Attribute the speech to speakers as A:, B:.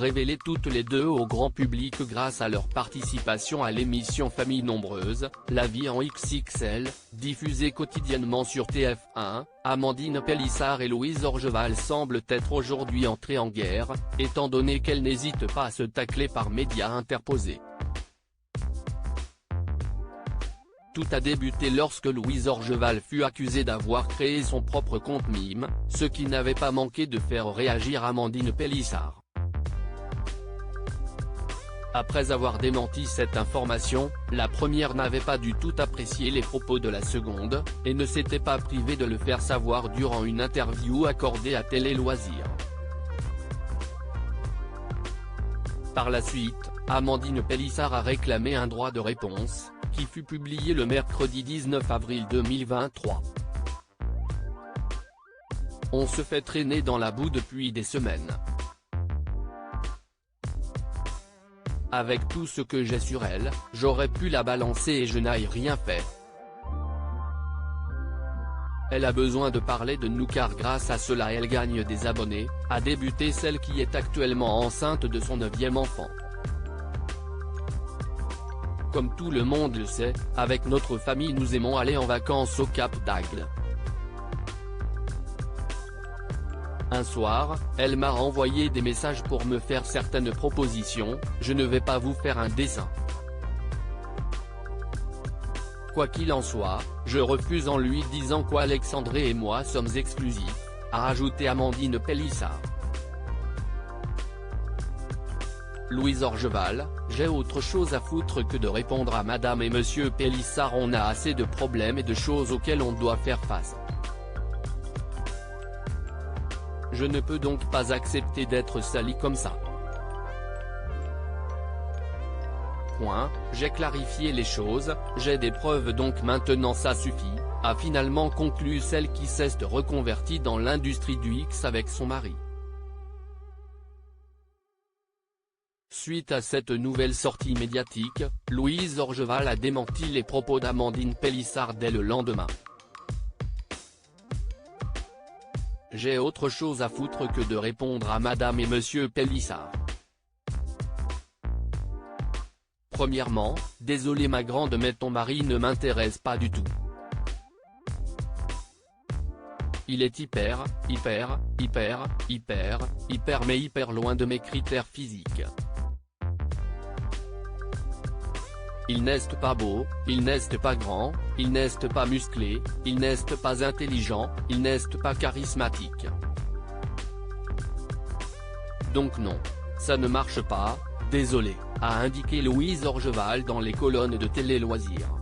A: révélées toutes les deux au grand public grâce à leur participation à l'émission Famille Nombreuse, La vie en XXL, diffusée quotidiennement sur TF1. Amandine Pélissard et Louise Orgeval semblent être aujourd'hui entrées en guerre, étant donné qu'elles n'hésitent pas à se tacler par médias interposés. Tout a débuté lorsque Louise Orgeval fut accusée d'avoir créé son propre compte mime, ce qui n'avait pas manqué de faire réagir Amandine Pélissard. Après avoir démenti cette information, la première n'avait pas du tout apprécié les propos de la seconde, et ne s'était pas privée de le faire savoir durant une interview accordée à Télé Loisirs. Par la suite, Amandine Pélissard a réclamé un droit de réponse, qui fut publié le mercredi 19 avril 2023. On se fait traîner dans la boue depuis des semaines. Avec tout ce que j'ai sur elle, j'aurais pu la balancer et je n'ai rien fait. Elle a besoin de parler de nous car grâce à cela elle gagne des abonnés, a débuté celle qui est actuellement enceinte de son 9e enfant. Comme tout le monde le sait, avec notre famille nous aimons aller en vacances au Cap d'Agde. Un soir, elle m'a envoyé des messages pour me faire certaines propositions. Je ne vais pas vous faire un dessin. Quoi qu'il en soit, je refuse en lui disant qu'Alexandré et moi sommes exclusifs, a ajouté Amandine Pélissard. Louise Orgeval, j'ai autre chose à foutre que de répondre à Madame et Monsieur Pélissard, on a assez de problèmes et de choses auxquelles on doit faire face. Je ne peux donc pas accepter d'être salie comme ça. J'ai clarifié les choses, j'ai des preuves donc maintenant ça suffit, a finalement conclu celle qui s'est reconvertie dans l'industrie du X avec son mari. Suite à cette nouvelle sortie médiatique, Louise Orgeval a démenti les propos d'Amandine Pélissard dès le lendemain. J'ai autre chose à foutre que de répondre à Madame et Monsieur Pélissard. Premièrement, désolé ma grande mais ton mari ne m'intéresse pas du tout. Il est hyper loin de mes critères physiques. Il n'est pas beau, il n'est pas grand, il n'est pas musclé, il n'est pas intelligent, il n'est pas charismatique. Donc non. Ça ne marche pas, désolé, a indiqué Louise Orgeval dans les colonnes de Télé Loisirs.